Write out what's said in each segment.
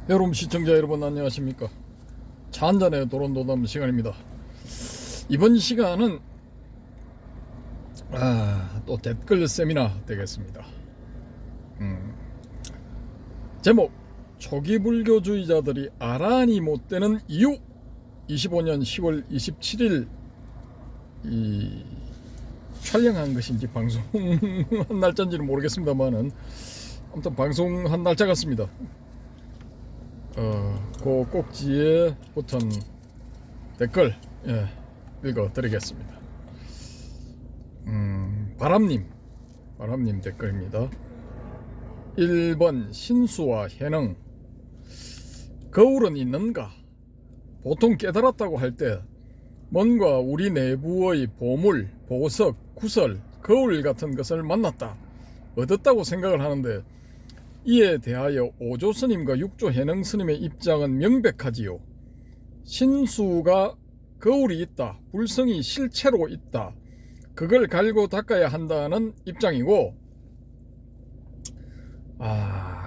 여러분 시청자 여러분 안녕하십니까. 차 한잔의 도론도담 시간입니다. 이번 시간은 또 댓글 세미나 되겠습니다. 제목 초기 불교주의자들이 아란이 못되는 이유. 25년 10월 27일 이 촬영한 것인지 방송한 날짜인지는 모르겠습니다만은 아무튼 방송한 날짜 같습니다. 그 꼭지에 붙은 댓글 읽어드리겠습니다. 바람님 댓글입니다. 1번 신수와 해능. 거울은 있는가? 보통 깨달았다고 할 때 뭔가 우리 내부의 보물, 보석, 구설, 거울 같은 것을 만났다, 얻었다고 생각을 하는데 이에 대하여 오조 스님과 육조 해능 스님의 입장은 명백하지요. 신수가 거울이 있다, 불성이 실체로 있다, 그걸 갈고 닦아야 한다는 입장이고,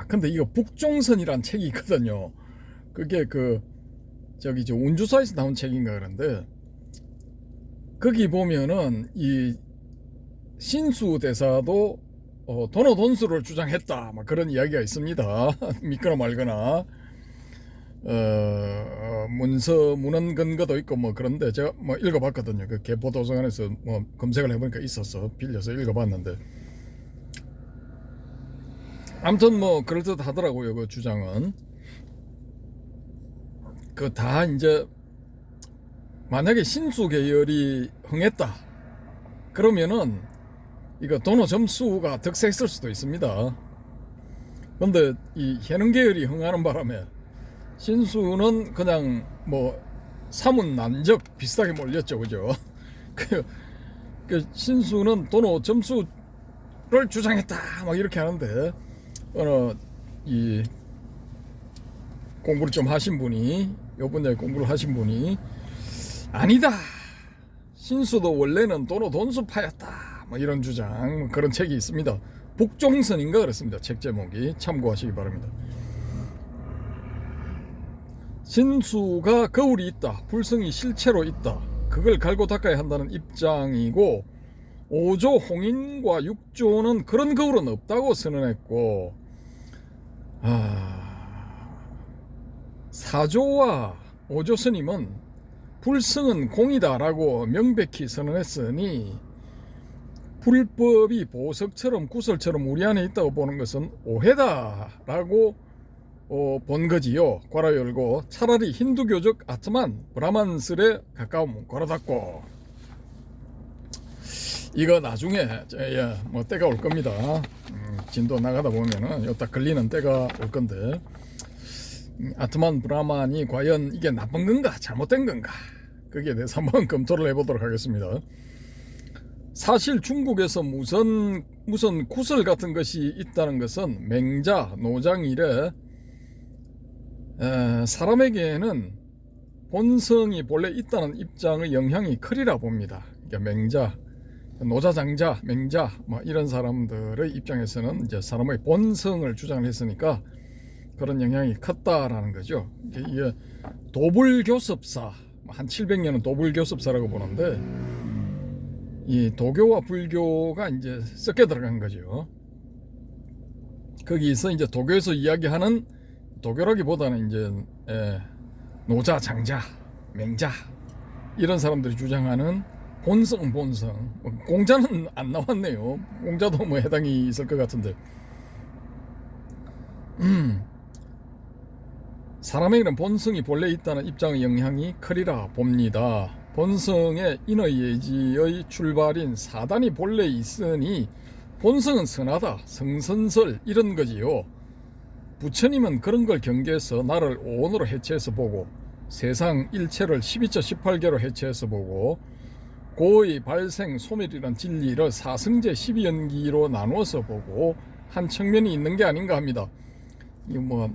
근데 이거 북종선이란 책이 있거든요. 그게 운주사에서 나온 책인가 그런데, 거기 보면은 이 신수 대사도 도노돈수를 주장했다, 막 그런 이야기가 있습니다. 믿거나 말거나. 문헌 근거도 있고 뭐 그런데 제가 뭐 읽어봤거든요. 그 개포도서관에서 뭐 검색을 해보니까 있어서 빌려서 읽어봤는데, 아무튼 뭐 그럴듯 하더라고요. 그 주장은 그 다 이제 만약에 신수 계열이 흥했다 그러면은 이거 도노 점수가 득세했을 수도 있습니다. 그런데 이 해능 계열이 흥하는 바람에 신수는 그냥 뭐 사문난적 비슷하게 몰렸죠, 그죠? 그 신수는 도노 점수를 주장했다 막 이렇게 하는데, 이 공부를 좀 하신 분이, 요 분야에 공부를 하신 분이 아니다, 신수도 원래는 도노 돈수파였다, 뭐 이런 주장, 뭐 그런 책이 있습니다. 북종선인가 그렇습니다. 책 제목이. 참고하시기 바랍니다. 신수가 거울이 있다, 불성이 실체로 있다, 그걸 갈고 닦아야 한다는 입장이고, 5조 홍인과 6조는 그런 거울은 없다고 선언했고, 4조와 5조 스님은 불성은 공이다라고 명백히 선언했으니 불법이 보석처럼 구설처럼 우리 안에 있다고 보는 것은 오해다라고 본 거지요. 괄호 열고, 차라리 힌두교적 아트만 브라만슬에 가까운 괄호 닫고. 이거 나중에 뭐 때가 올 겁니다. 진도 나가다 보면은 딱 걸리는 때가 올 건데, 아트만 브라만이 과연 이게 나쁜 건가 잘못된 건가, 거기에 대해서 한번 검토를 해보도록 하겠습니다. 사실 중국에서 무슨 구설 같은 것이 있다는 것은 맹자, 노장 이래 사람에게는 본성이 본래 있다는 입장의 영향이 크리라 봅니다. 그러니까 맹자, 노자, 장자, 맹자 뭐 이런 사람들의 입장에서는 이제 사람의 본성을 주장을 했으니까 그런 영향이 컸다라는 거죠. 이게 도불교습사, 한 700년은 도불교습사라고 보는데, 이 도교와 불교가 이제 섞여 들어간 거죠. 거기서 이제 도교에서 이야기하는, 도교라기보다는 이제 노자, 장자, 맹자 이런 사람들이 주장하는 본성, 공자는 안 나왔네요. 공자도 뭐 해당이 있을 것 같은데, 사람에게는 본성이 본래 있다는 입장의 영향이 크리라 봅니다. 본성의 인의예지의 출발인 사단이 본래 있으니 본성은 선하다, 성선설 이런 거지요. 부처님은 그런 걸 경계해서 나를 오온으로 해체해서 보고, 세상 일체를 12처 18개로 해체해서 보고, 고의 발생 소멸이란 진리를 사승제 12연기로 나누어서 보고 한 측면이 있는 게 아닌가 합니다. 이 뭐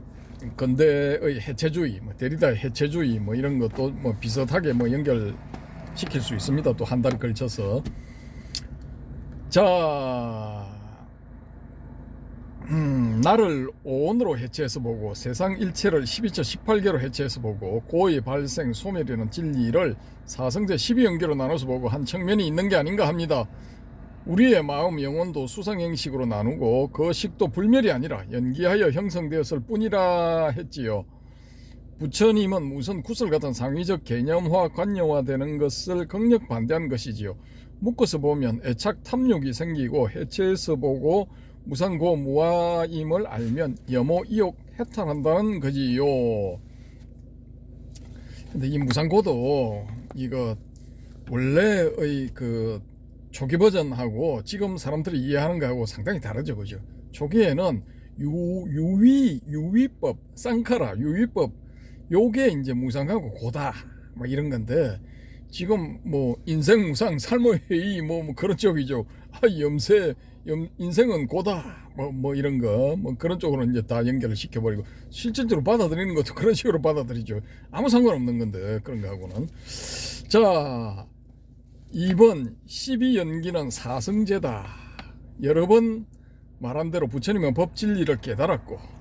근대의 해체주의, 뭐 데리다의 해체주의 뭐 이런 것도 뭐 비슷하게 뭐 연결시킬 수 있습니다. 또 한 달 걸쳐서. 자, 나를 오온으로 해체해서 보고 세상 일체를 12처 18개로 해체해서 보고 고의 발생 소멸이라는 진리를 사성제 12연계로 나눠서 보고 한 측면이 있는 게 아닌가 합니다. 우리의 마음 영혼도 수상행식으로 나누고 그 식도 불멸이 아니라 연기하여 형성되었을 뿐이라 했지요. 부처님은 무슨 구슬 같은 상위적 개념화 관념화되는 것을 극력 반대한 것이지요. 묶어서 보면 애착 탐욕이 생기고 해체해서 보고 무상고 무아임을 알면 염호 이욕 해탈한다는 거지요. 근데 이 무상고도 이거 원래의 그 초기 버전하고 지금 사람들이 이해하는 거하고 상당히 다르죠, 그죠? 초기에는 유위법, 쌍카라 유위법, 요게 이제 무상하고 고다 뭐 이런 건데, 지금 뭐 인생 무상, 삶의 회의 뭐 그런 쪽이죠. 인생은 고다 뭐 이런 거 뭐 그런 쪽으로 이제 다 연결을 시켜버리고, 실질적으로 받아들이는 것도 그런 식으로 받아들이죠. 아무 상관없는 건데 그런 거하고는. 자, 2번 12연기는 사성제다. 여러 번 말한 대로 부처님은 법 진리를 깨달았고,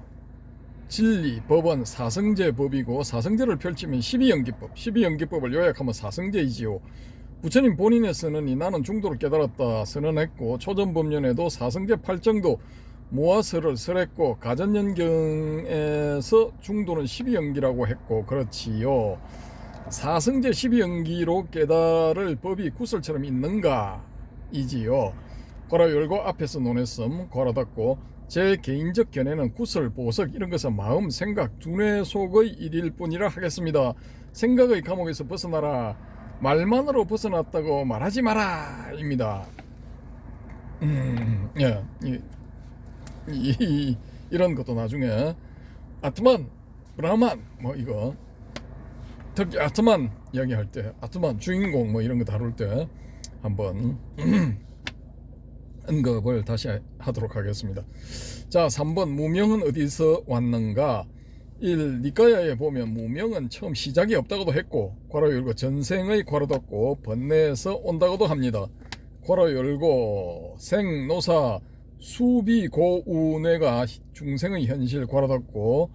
진리, 법은 사성제 법이고, 사성제를 펼치면 12연기법, 12연기법을 요약하면 사성제이지요. 부처님 본인의 선언이 나는 중도를 깨달았다 선언했고, 초전법륜에도 사성제 8정도 모아설을 설했고, 가전연경에서 중도는 12연기라고 했고 그렇지요. 사성제 12연기로 깨달을 법이 구슬처럼 있는가 이지요. 고라 열고 앞에서 논했음 고라 닫고, 제 개인적 견해는 구슬, 보석 이런 것은 마음, 생각, 두뇌 속의 일일 뿐이라 하겠습니다. 생각의 감옥에서 벗어나라. 말만으로 벗어났다고 말하지 마라 입니다. 예, 이런 것도 나중에 아트만, 브라만 뭐 이거 특히 아트만 이야기할 때, 아트만 주인공 뭐 이런 거 다룰 때 한번 언급을 다시 하도록 하겠습니다. 자, 3번 무명은 어디서 왔는가? 1. 니까야에 보면 무명은 처음 시작이 없다고도 했고, 괄호 열고 전생의 괄호 닫고 번뇌에서 온다고도 합니다. 괄호 열고 생노사 수비고운뇌가 중생의 현실 괄호 닫고,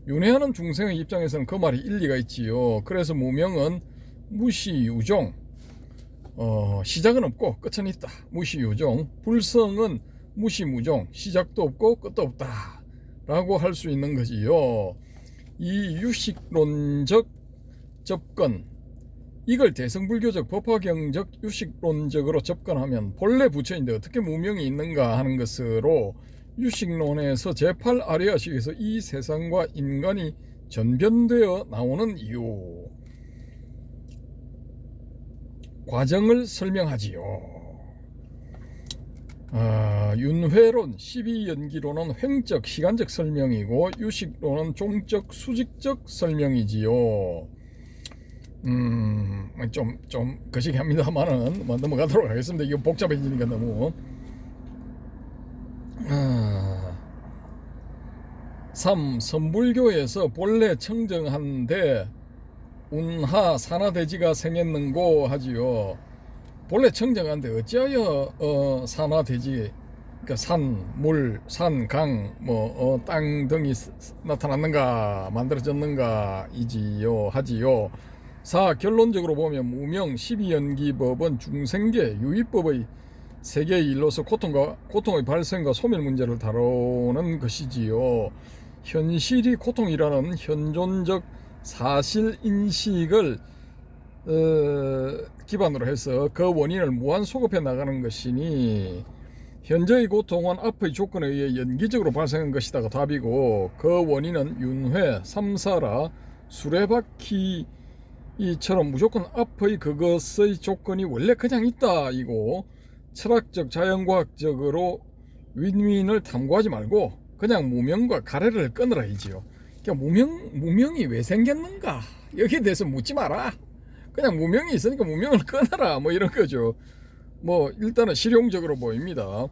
윤회하는 중생의 입장에서는 그 말이 일리가 있지요. 그래서 무명은 무시유종, 시작은 없고 끝은 있다. 무시유종. 불성은 무시무종, 시작도 없고 끝도 없다 라고 할 수 있는 거지요. 이 유식론적 접근, 이걸 대승불교적 법화경적 유식론적으로 접근하면 본래 부처인데 어떻게 무명이 있는가 하는 것으로 유식론에서 제8아리아식에서 이 세상과 인간이 전변되어 나오는 이유, 과정을 설명하지요. 윤회론 12연기론은 횡적 시간적 설명이고, 유식론은 종적 수직적 설명이지요. 좀 거시기합니다만은 넘어가도록 하겠습니다. 이거 복잡해지니까 너무. 3. 선불교에서 본래 청정한데 운하 산하대지가 생겼는고 하지요. 본래 청정한데 어찌하여 산하대지, 그러니까 산, 물, 산, 강, 땅 등이 나타났는가, 만들어졌는가 이지요 하지요. 4. 결론적으로 보면 무명 12연기법은 중생계 유의법의 세계의 일로서 고통의 발생과 소멸 문제를 다루는 것이지요. 현실이 고통이라는 현존적 사실 인식을 기반으로 해서 그 원인을 무한 소급해 나가는 것이니, 현재의 고통은 앞의 조건에 의해 연기적으로 발생한 것이다가 답이고, 그 원인은 윤회, 삼사라, 수레바퀴처럼 무조건 앞의 그것의 조건이 원래 그냥 있다 이고, 철학적 자연과학적으로 윈윈을 탐구하지 말고 그냥 무명과 가래를 끊으라 이지요. 그러니까 무명이 왜 생겼는가 여기에 대해서 묻지 마라. 그냥 무명이 있으니까 무명을 끊어라 뭐 이런 거죠. 뭐 일단은 실용적으로 보입니다.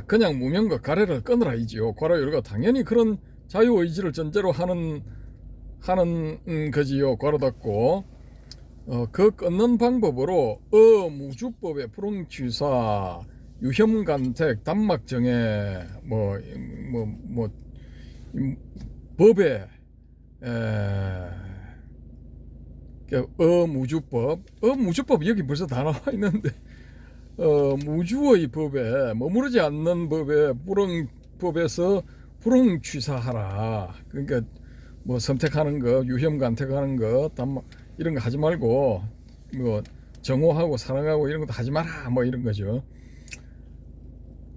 그냥 무명과 가래를 끊으라 이지요. 괄호 열고 당연히 그런 자유의지를 전제로 하는 거지요. 괄호 닫고, 그 끊는 방법으로 무주법의 불응취사, 유혐간택, 단막정해, 법에 어무주법 여기 벌써 다 나와 있는데 무주의 법에 머무르지 않는 법에 법에서 불응취사하라. 그러니까 뭐 선택하는 거, 유혐간택하는 거, 이런 거 하지 말고 뭐 정오하고 사랑하고 이런 것도 하지 마라. 뭐 이런 거죠.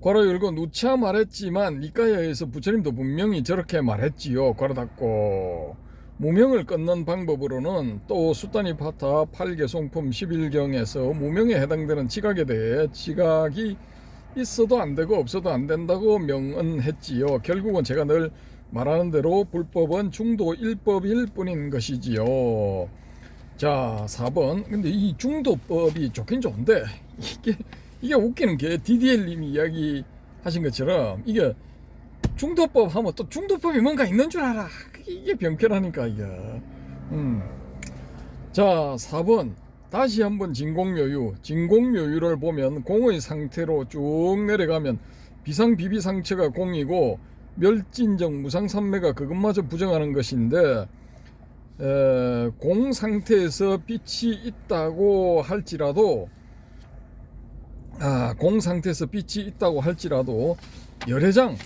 괄호 열고 누차 말했지만 니까야에서 부처님도 분명히 저렇게 말했지요. 괄호 닫고 무명을 끊는 방법으로는 또 수다니 파타 8개송품 11경에서 무명에 해당되는 지각에 대해 지각이 있어도 안 되고 없어도 안 된다고 명언했지요. 결국은 제가 늘 말하는 대로 불법은 중도 1법일 뿐인 것이지요. 자, 4번. 근데 이 중도법이 좋긴 좋은데 이게 웃기는 게 DDL님이 이야기 하신 것처럼 이게 중도법 하면 또 중도법이 뭔가 있는 줄 알아. 이게 병쾌라니까 이게. 자, 4번. 다시 한번 진공묘유를 보면 공의 상태로 쭉 내려가면 비상비비상처가 공이고 멸진정 무상산매가 그것마저 부정하는 것인데 공 상태에서 빛이 있다고 할지라도 열애장,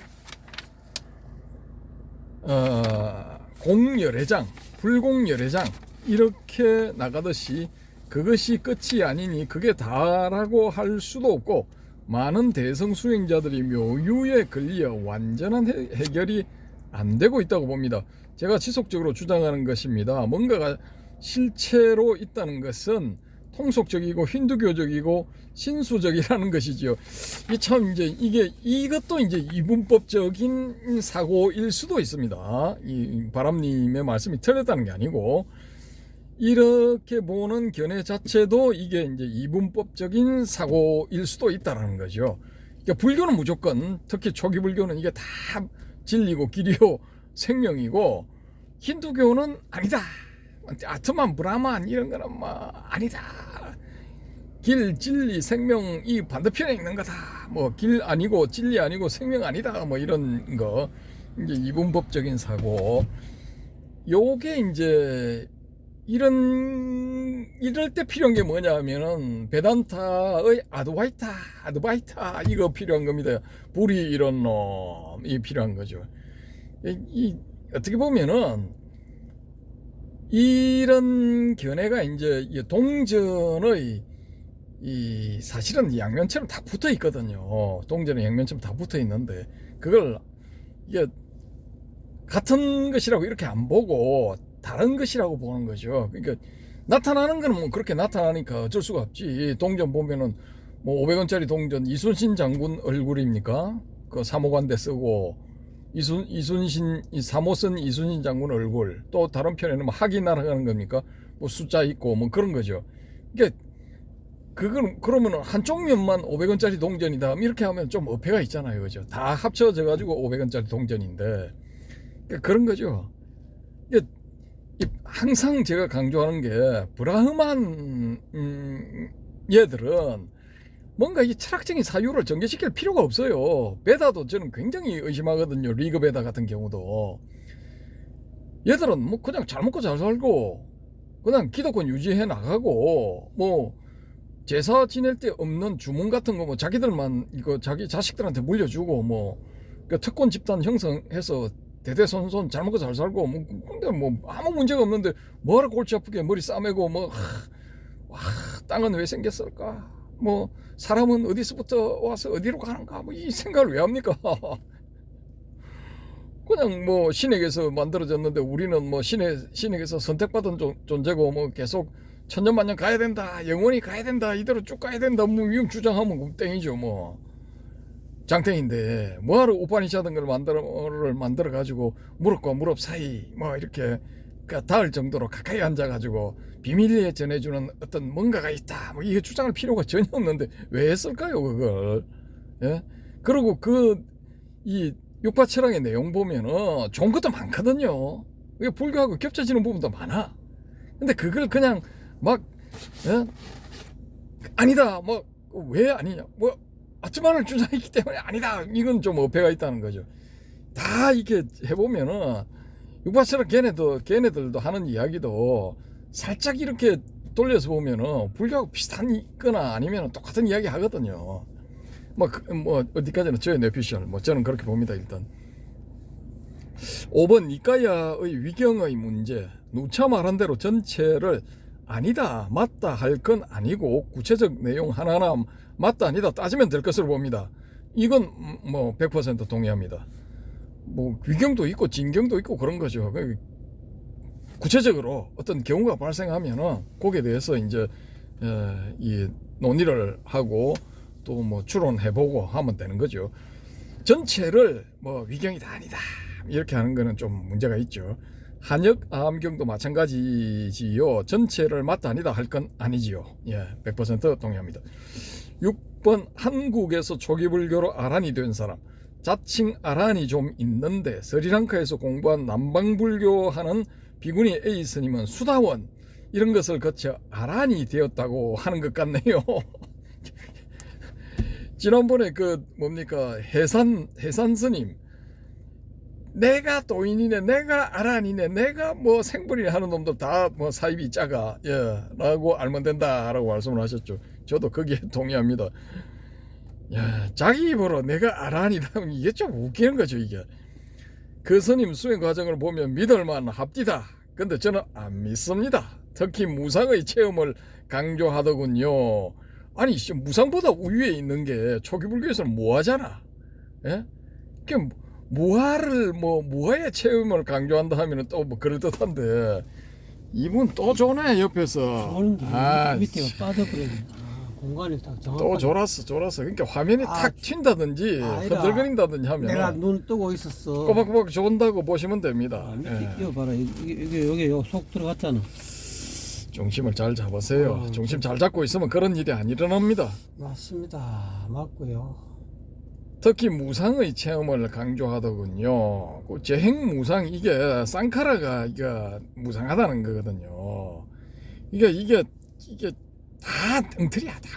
공열애장, 불공열애장 이렇게 나가듯이 그것이 끝이 아니니 그게 다라고 할 수도 없고 많은 대성 수행자들이 묘유에 걸려 완전한 해결이 안 되고 있다고 봅니다. 제가 지속적으로 주장하는 것입니다. 뭔가가 실체로 있다는 것은 통속적이고 힌두교적이고 신수적이라는 것이지요. 이것도 이제 이분법적인 사고일 수도 있습니다. 이 바람님의 말씀이 틀렸다는 게 아니고 이렇게 보는 견해 자체도 이게 이제 이분법적인 사고일 수도 있다라는 거죠. 그러니까 불교는 무조건, 특히 초기 불교는 이게 다 진리고 길이요 생명이고 힌두교는 아니다. 아트만 브라만 이런 거는 뭐 아니다. 길, 진리, 생명 이 반대편에 있는 거다. 뭐 길 아니고 진리 아니고 생명 아니다. 뭐 이런 거 이제 이분법적인 사고. 요게 이제 이럴 때 필요한 게 뭐냐면은 베단타의 아드바이타 이거 필요한 겁니다. 불이 이런 놈이 필요한 거죠. 어떻게 보면은 이런 견해가 이제 동전의 사실은 양면처럼 다 붙어 있거든요. 동전의 양면처럼 다 붙어 있는데 그걸 이게 같은 것이라고 이렇게 안 보고 다른 것이라고 보는 거죠. 그러니까 나타나는 거는 뭐 그렇게 나타나니까 어쩔 수가 없지. 동전 보면은 뭐 500원짜리 동전 이순신 장군 얼굴입니까? 그 사모관대 쓰고 사모 쓴 이순신 장군 얼굴, 또 다른 편에는 뭐 학이 날아가는 겁니까? 뭐 숫자 있고 뭐 그런 거죠. 그러니까 그러면은 한쪽 면만 500원짜리 동전이다 이렇게 하면 좀 어폐가 있잖아요, 그죠? 다 합쳐져 가지고 500원짜리 동전인데 그러니까 그런 거죠. 그러니까 항상 제가 강조하는 게 브라흐만 얘들은 뭔가 이 철학적인 사유를 전개시킬 필요가 없어요. 베다도 저는 굉장히 의심하거든요. 리그 베다 같은 경우도 얘들은 뭐 그냥 잘 먹고 잘 살고 그냥 기독권 유지해 나가고 뭐 제사 지낼 때 없는 주문 같은 거 뭐 자기들만 이거 자기 자식들한테 물려주고 뭐 그 특권 집단 형성해서 대대손손 잘 먹고 잘 살고 뭐 근데 뭐 아무 문제가 없는데 뭐하러 골치 아프게 머리 싸매고 뭐 땅은 왜 생겼을까? 뭐 사람은 어디서부터 와서 어디로 가는가? 뭐 이 생각을 왜 합니까? 그냥 뭐 신에게서 만들어졌는데 우리는 뭐 신에게서 선택받은 존재고 뭐 계속 천년만년 가야 된다, 영원히 가야 된다, 이대로 쭉 가야 된다, 뭐 이런 주장하면 땡이죠. 뭐 장땡인데 뭐하러 우파니샤든 걸 만들어 가지고 무릎과 무릎 사이 뭐 이렇게 닿을 정도로 가까이 앉아 가지고 비밀리에 전해주는 어떤 뭔가가 있다, 뭐 이게 주장할 필요가 전혀 없는데 왜 했을까요 그걸? 예? 그리고 이 육파철학의 내용 보면은 좋은 것도 많거든요. 이게 불교하고 겹쳐지는 부분도 많아. 근데 그걸 그냥 막 아니다, 뭐 왜 아니냐, 뭐 앞치마를 주장했기 때문에 아니다. 이건 좀 어폐가 있다는 거죠. 다 이렇게 해보면은 육바처럼 걔네들도 하는 이야기도 살짝 이렇게 돌려서 보면은 불교하고 비슷한 거나 아니면 똑같은 이야기 하거든요. 뭐 어디까지나 저의 뇌피셜 저는 그렇게 봅니다. 일단 5번 니까야의 위경의 문제. 누차 말한 대로 전체를 아니다 맞다 할 건 아니고 구체적 내용 하나하나 맞다 아니다 따지면 될 것으로 봅니다. 이건 뭐 100% 동의합니다. 뭐 위경도 있고 진경도 있고 그런 거죠. 구체적으로 어떤 경우가 발생하면은 거기에 대해서 이제 이 논의를 하고 또 뭐 추론해보고 하면 되는 거죠. 전체를 뭐 위경이다 아니다 이렇게 하는 거는 좀 문제가 있죠. 한역 암경도 마찬가지지요. 전체를 맞다 아니다 할 건 아니지요. 예, 100% 동의합니다. 6번 한국에서 초기 불교로 아란이 된 사람. 자칭 아란이 좀 있는데 스리랑카에서 공부한 남방불교 하는 비구니 A 스님은 수다원 이런 것을 거쳐 아란이 되었다고 하는 것 같네요. 지난번에 해산 스님 내가 도인이네 내가 아란이네 내가 뭐 생불이네 하는 놈들 다 뭐 사입이 작아 라고 알면 된다라고 말씀을 하셨죠. 저도 거기에 동의합니다. 야, 자기 입으로 내가 아란이다 이게 좀 웃기는 거죠. 이게 그 스님 수행 과정을 보면 믿을만 합디다. 근데 저는 안 믿습니다. 특히 무상의 체험을 강조하더군요. 아니 무상보다 우위에 있는 게 초기불교에서는 무아잖아. 예? 무아의 체험을 강조한다 하면은 또 뭐 그럴듯한데 이분 또 조네 옆에서. 밑에가 빠져버리네. 공간이 딱 정확하게. 또 졸았어. 그러니까 화면이 탁 튄다든지 흔들거린다든지 하면 내가 눈 뜨고 있었어. 꼬박꼬박 좋은다고 보시면 됩니다. 밑에 이거 봐라. 여기 속 들어갔잖아. 중심을 잘 잡으세요. 중심 잘 잡고 있으면 그런 일이 안 일어납니다. 맞습니다. 맞고요. 특히 무상의 체험을 강조하더군요. 그 재행 무상 이게 쌍카라가 이게 무상하다는 거거든요. 이게 다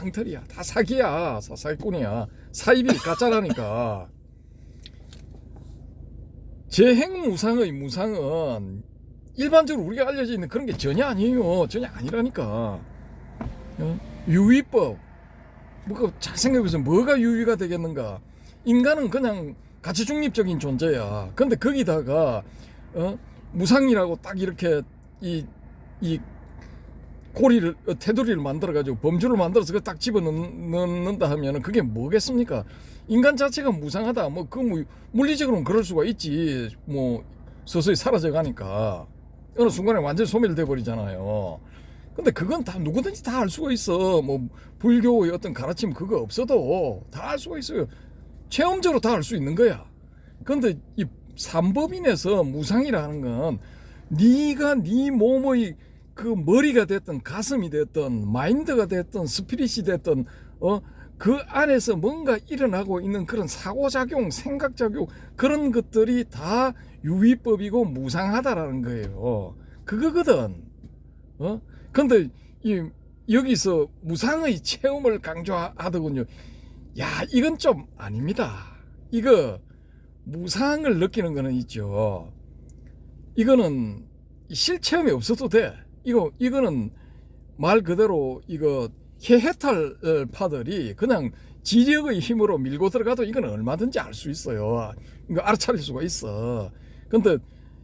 엉터리야. 다 사기야. 사기꾼이야. 사입이 가짜라니까. 재행 무상의 무상은 일반적으로 우리가 알려져 있는 그런 게 전혀 아니에요. 전혀 아니라니까. 유위법. 잘 생각해보세요. 뭐가 유위가 되겠는가? 인간은 그냥 가치 중립적인 존재야. 근데 거기다가 무상이라고 딱 이렇게 이 고리를 테두리를 만들어 가지고 범주를 만들어서 그 딱 집어넣는다 하면은 그게 뭐겠습니까? 인간 자체가 무상하다. 물리적으로는 그럴 수가 있지. 뭐 서서히 사라져 가니까 어느 순간에 완전히 소멸돼 버리잖아요. 근데 그건 다 누구든지 다 알 수가 있어. 뭐 불교의 어떤 가르침 그거 없어도 다 알 수가 있어요. 체험적으로 다 알 수 있는 거야. 근데 이 삼법인에서 무상이라는 건 네가 네 몸의 그 머리가 됐든 가슴이 됐든 마인드가 됐든 스피릿이 됐든 그 안에서 뭔가 일어나고 있는 그런 사고작용, 생각작용 그런 것들이 다 유의법이고 무상하다라는 거예요. 그거거든. 근데 여기서 무상의 체험을 강조하더군요. 야, 이건 좀 아닙니다. 이거 무상을 느끼는 거는 있죠. 이거는 실체험이 없어도 돼. 이거는 말 그대로 해해탈파들이 그냥 지력의 힘으로 밀고 들어가도 이건 얼마든지 알 수 있어요. 이거 알아차릴 수가 있어. 근데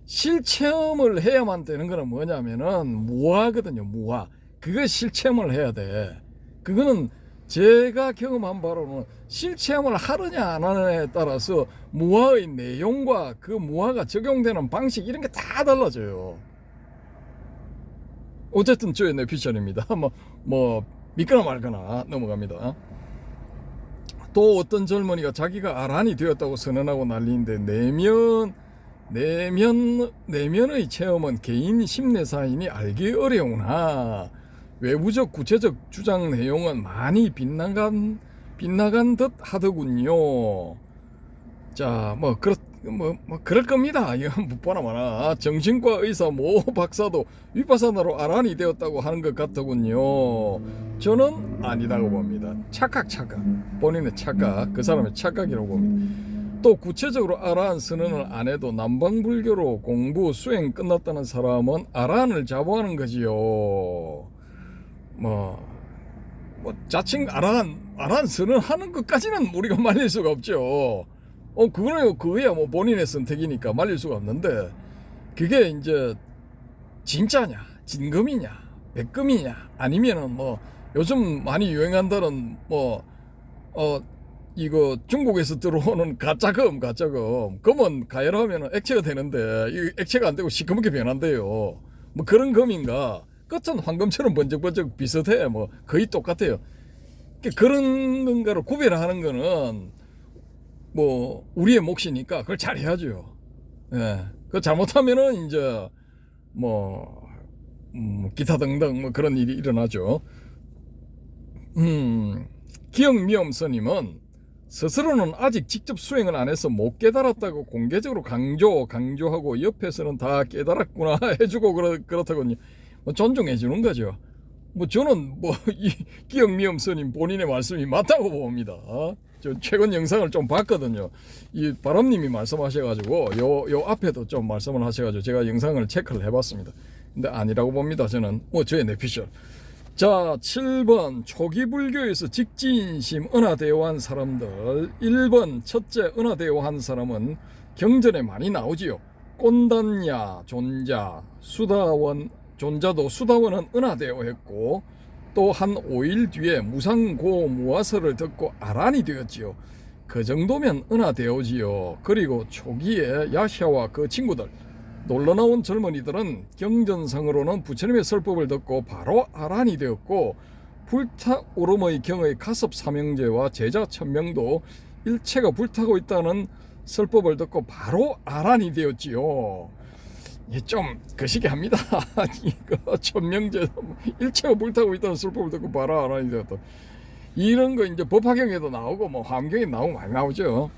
실체험을 해야만 되는 거는 뭐냐면은 무아거든요. 무아. 그거 실체험을 해야 돼. 그거는 제가 경험한 바로는 실체험을 하느냐 안 하느냐에 따라서 무아의 내용과 그 무아가 적용되는 방식 이런 게 다 달라져요. 어쨌든 저의 뇌피셜입니다. 뭐 믿거나 말거나 넘어갑니다. 또 어떤 젊은이가 자기가 아란이 되었다고 선언하고 난리인데 내면의 체험은 개인 심내사인이 알기 어려우나 외부적 구체적 주장 내용은 많이 빗나간 듯 하더군요. 자, 뭐 그럴 겁니다. 이거 못 보나 마나 정신과 의사 모 박사도 위파사나로 아란이 되었다고 하는 것 같더군요. 저는 아니라고 봅니다. 착각 본인의 착각, 그 사람의 착각이라고 봅니다. 또 구체적으로 아란 선언을 안 해도 남방불교로 공부 수행 끝났다는 사람은 아란을 자부하는 거지요. 뭐 자칭 아란 선언하는 것까지는 우리가 말릴 수가 없죠. 그거는 그거야 뭐 본인의 선택이니까 말릴 수가 없는데, 그게 이제 진짜냐, 진금이냐, 백금이냐, 아니면은 뭐 요즘 많이 유행한다는 이거 중국에서 들어오는 가짜금, 금은 가열하면 액체가 되는데 이 액체가 안 되고 시커멓게 변한대요. 뭐 그런 금인가? 끝은 황금처럼 번쩍번쩍 비슷해. 뭐 거의 똑같아요. 그런 건가를 구별하는 거는 뭐 우리의 몫이니까 그걸 잘 해야죠. 예. 그 잘못하면은 이제 기타 등등 뭐 그런 일이 일어나죠. 기억미엄 스님은 스스로는 아직 직접 수행을 안 해서 못 깨달았다고 공개적으로 강조하고 옆에서는 다 깨달았구나 해주고 그렇다군요. 존중해 주는 거죠. 저는 이 기억미엄 스님 본인의 말씀이 맞다고 봅니다. 저 최근 영상을 좀 봤거든요. 이 바람님이 말씀하셔가지고 요 앞에도 좀 말씀을 하셔가지고 제가 영상을 체크를 해봤습니다. 근데 아니라고 봅니다. 저는 저의 내피셜. 자, 7번 초기 불교에서 직지인심 은하대오한 사람들. 1번 첫째 은하대오한 사람은 경전에 많이 나오지요. 꼰단야 존자 수다원 존자도 수다원은 은하대오했고, 또 한 5일 뒤에 무상고 무화설을 듣고 아란이 되었지요. 그 정도면 은하대오지요. 그리고 초기에 야샤와 그 친구들, 놀러나온 젊은이들은 경전상으로는 부처님의 설법을 듣고 바로 아란이 되었고, 불타오름의 경의 가섭 삼형제와 제자 1000명도 일체가 불타고 있다는 설법을 듣고 바로 아란이 되었지요. 좀 거시기 합니다. 이거 1000명제 일체가 불타고 있다는 설법을 듣고 바로 아란이 되었다. 이런 거 이제 법화경에도 나오고 뭐 화엄경에 나오고 많이 나오죠.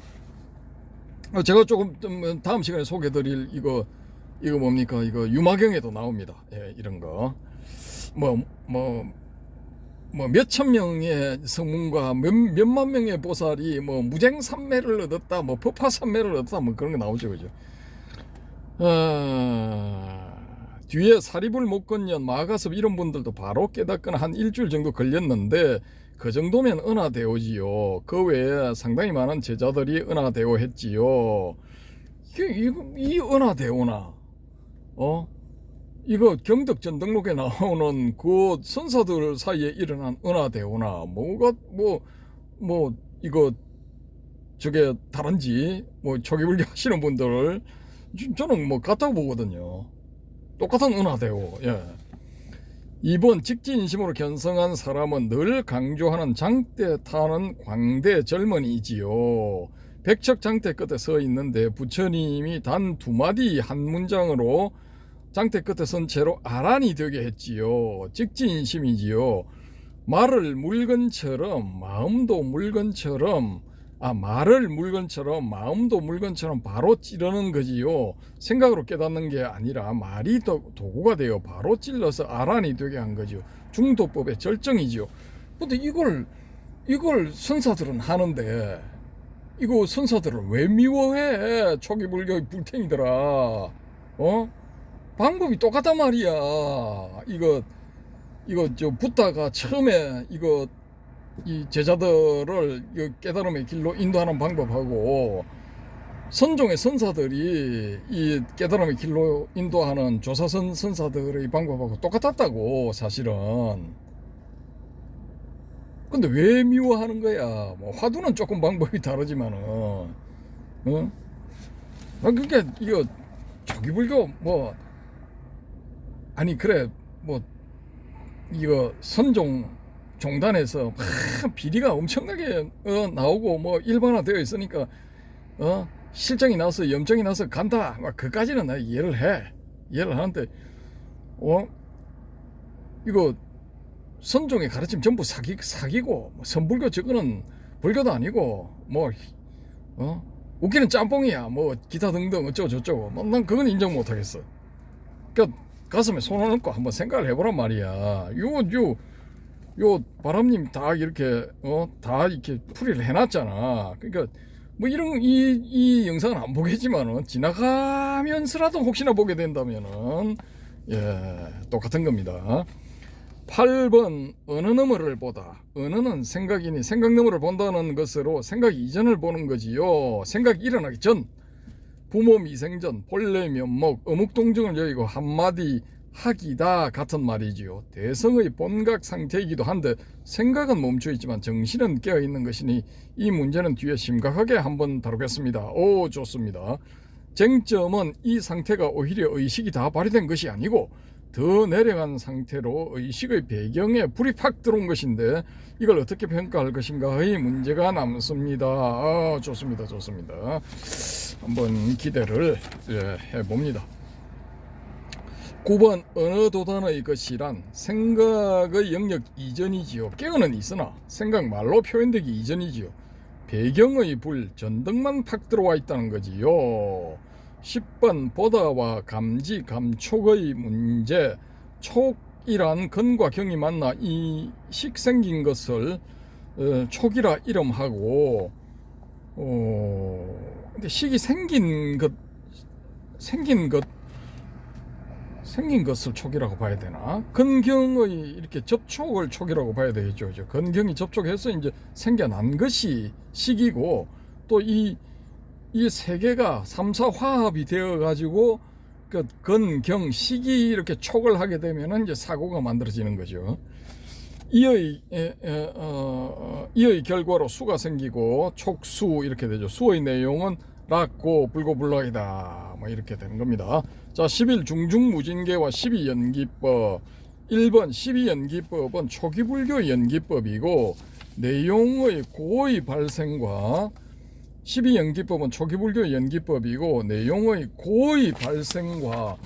제가 조금 다음 시간에 소개드릴 이거 뭡니까? 이거 유마경에도 나옵니다. 예, 이런 거. 몇천 명의 성문과 몇만 명의 보살이 무쟁삼매를 얻었다, 법화삼매를 얻었다, 그런 거 나오죠, 그죠? 뒤에 사리불 목건년 마가섭 이런 분들도 바로 깨닫거나 한 일주일 정도 걸렸는데, 그 정도면 은하대오지요. 그 외에 상당히 많은 제자들이 은하대오했지요. 이 은하대오나 이거 경덕전 등록에 나오는 그 선사들 사이에 일어난 은하대오나 이거 저게 다른지 초기불교 하시는 분들 저는 같다고 보거든요. 똑같은 은하대오. 예. 2번 직지인심으로 견성한 사람은 늘 강조하는 장대 타는 광대 젊은이지요. 백척장대 끝에 서 있는데 부처님이 단 2마디 한 문장으로 장대 끝에 선 채로 아란이 되게 했지요. 직지인심이지요. 말을 물건처럼 마음도 물건처럼 말을 물건처럼 마음도 물건처럼 바로 찌르는 거지요. 생각으로 깨닫는 게 아니라 말이 도구가 되어 바로 찔러서 아란이 되게 한 거지요. 중도법의 절정이지요. 근데 이걸 선사들은 하는데, 이거 선사들을 왜 미워해? 초기 불교의 불탱이들아. 방법이 똑같단 말이야. 이거 저 붓다가 처음에 이 제자들을 깨달음의 길로 인도하는 방법하고, 선종의 선사들이 이 깨달음의 길로 인도하는 조사선 선사들의 방법하고 똑같았다고, 사실은. 근데 왜 미워하는 거야? 화두는 조금 방법이 다르지만은, 그러니까 이거 초기불교 그래 이거 선종 종단에서 비리가 엄청나게 나오고 일반화되어 있으니까 실정이 나서 염증이 나서 간다, 그까지는 나 이해를 하는데 이거 선종의 가르침 전부 사기고, 선불교 저거는 불교도 아니고 웃기는 짬뽕이야 뭐 기타 등등 어쩌고 저쩌고 난 그건 인정 못하겠어. 그러니까 가슴에 손을 얹고 한번 생각을 해보란 말이야. 요 바람님 다 이렇게 다 이렇게 풀이를 해놨잖아. 그러니까 뭐 이런 이 영상은 안 보겠지만은 지나가면서라도 혹시나 보게 된다면은 똑같은 겁니다. 8번 어느 너머를 보다. 어느는 생각이니 생각 너머를 본다는 것으로 생각 이전을 보는 거지요. 생각이 일어나기 전, 부모 미생전, 본래 면목, 어묵동정을 여의고 한마디 하기다 같은 말이지요. 대성의 본각 상태이기도 한데 생각은 멈춰 있지만 정신은 깨어 있는 것이니 이 문제는 뒤에 심각하게 한번 다루겠습니다. 오, 좋습니다. 쟁점은 이 상태가 오히려 의식이 다 발휘된 것이 아니고 더 내려간 상태로 의식의 배경에 불이 팍 들어온 것인데 이걸 어떻게 평가할 것인가의 문제가 남습니다. 좋습니다. 좋습니다. 한번 기대를 해봅니다. 9번 어느 도단의 것이란 생각의 영역 이전이지요. 깨어는 있으나 생각 말로 표현되기 이전이지요. 배경의 불 전등만 팍 들어와 있다는 거지요. 10번 보다와 감지 감촉의 문제. 촉이란 근과 경이 만나 이 식 생긴 것을 촉이라 이름하고 근데 식이 생긴 것을 촉이라고 봐야 되나? 근경의 이렇게 접촉을 촉이라고 봐야 되겠죠. 근경이 접촉해서 이제 생겨난 것이 식이고 또 이 세 개가 3사 화합이 되어 가지고 그 근경 식이 이렇게 촉을 하게 되면은 이제 사고가 만들어지는 거죠. 이의 결과로 수가 생기고 촉수 이렇게 되죠. 수의 내용은 락고 불고불락이다 뭐 이렇게 되는 겁니다. 자, 11 중중무진계와 12연기법. 1번 12연기법은 초기불교 연기법이고 내용의 고의 발생과 12연기법은 초기불교 연기법이고 내용의 고의 발생과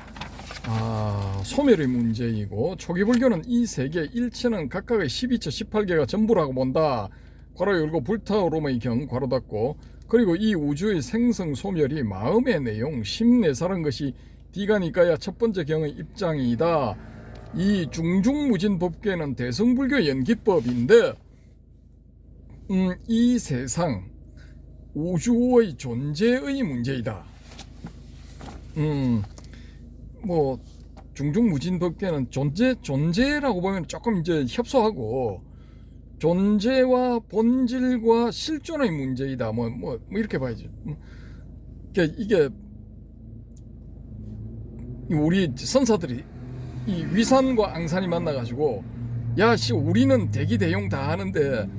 소멸의 문제이고 초기불교는 이 세 개 일체는 각각의 12처 18개가 전부라고 본다. 괄호 열고 불타오름의 경 괄호 닫고 그리고 이 우주의 생성 소멸이 마음의 내용 심내사란 것이 디가니까야 첫 번째 경의 입장이다. 이 중중무진법계는 대성불교 연기법인데 이 세상 우주의 존재의 문제이다. 뭐 중중무진법계는 존재라고 보면 조금 이제 협소하고 존재와 본질과 실존의 문제이다. 뭐 이렇게 봐야죠. 그러니까 이게 우리 선사들이 이 위산과 앙산이 만나가지고 야씨 우리는 대기대용 다 하는데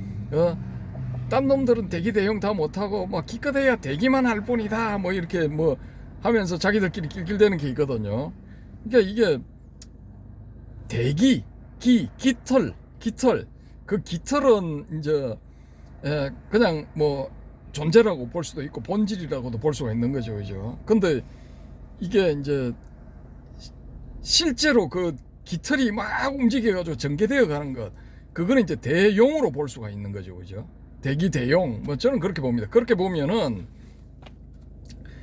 딴 놈들은 대기대용 다 못하고 막 기껏해야 대기만 할 뿐이다 뭐 이렇게 뭐 하면서 자기들끼리 낄낄대는 게 있거든요. 그러니까 이게 대기, 깃털 그 깃털은 이제 그냥 뭐 존재라고 볼 수도 있고 본질이라고도 볼 수가 있는 거죠, 그죠? 근데 이게 이제 실제로 그 깃털이 막 움직여가지고 전개되어 가는 것, 그거는 이제 대용으로 볼 수가 있는 거죠, 그죠? 대기 대용, 뭐 저는 그렇게 봅니다. 그렇게 보면은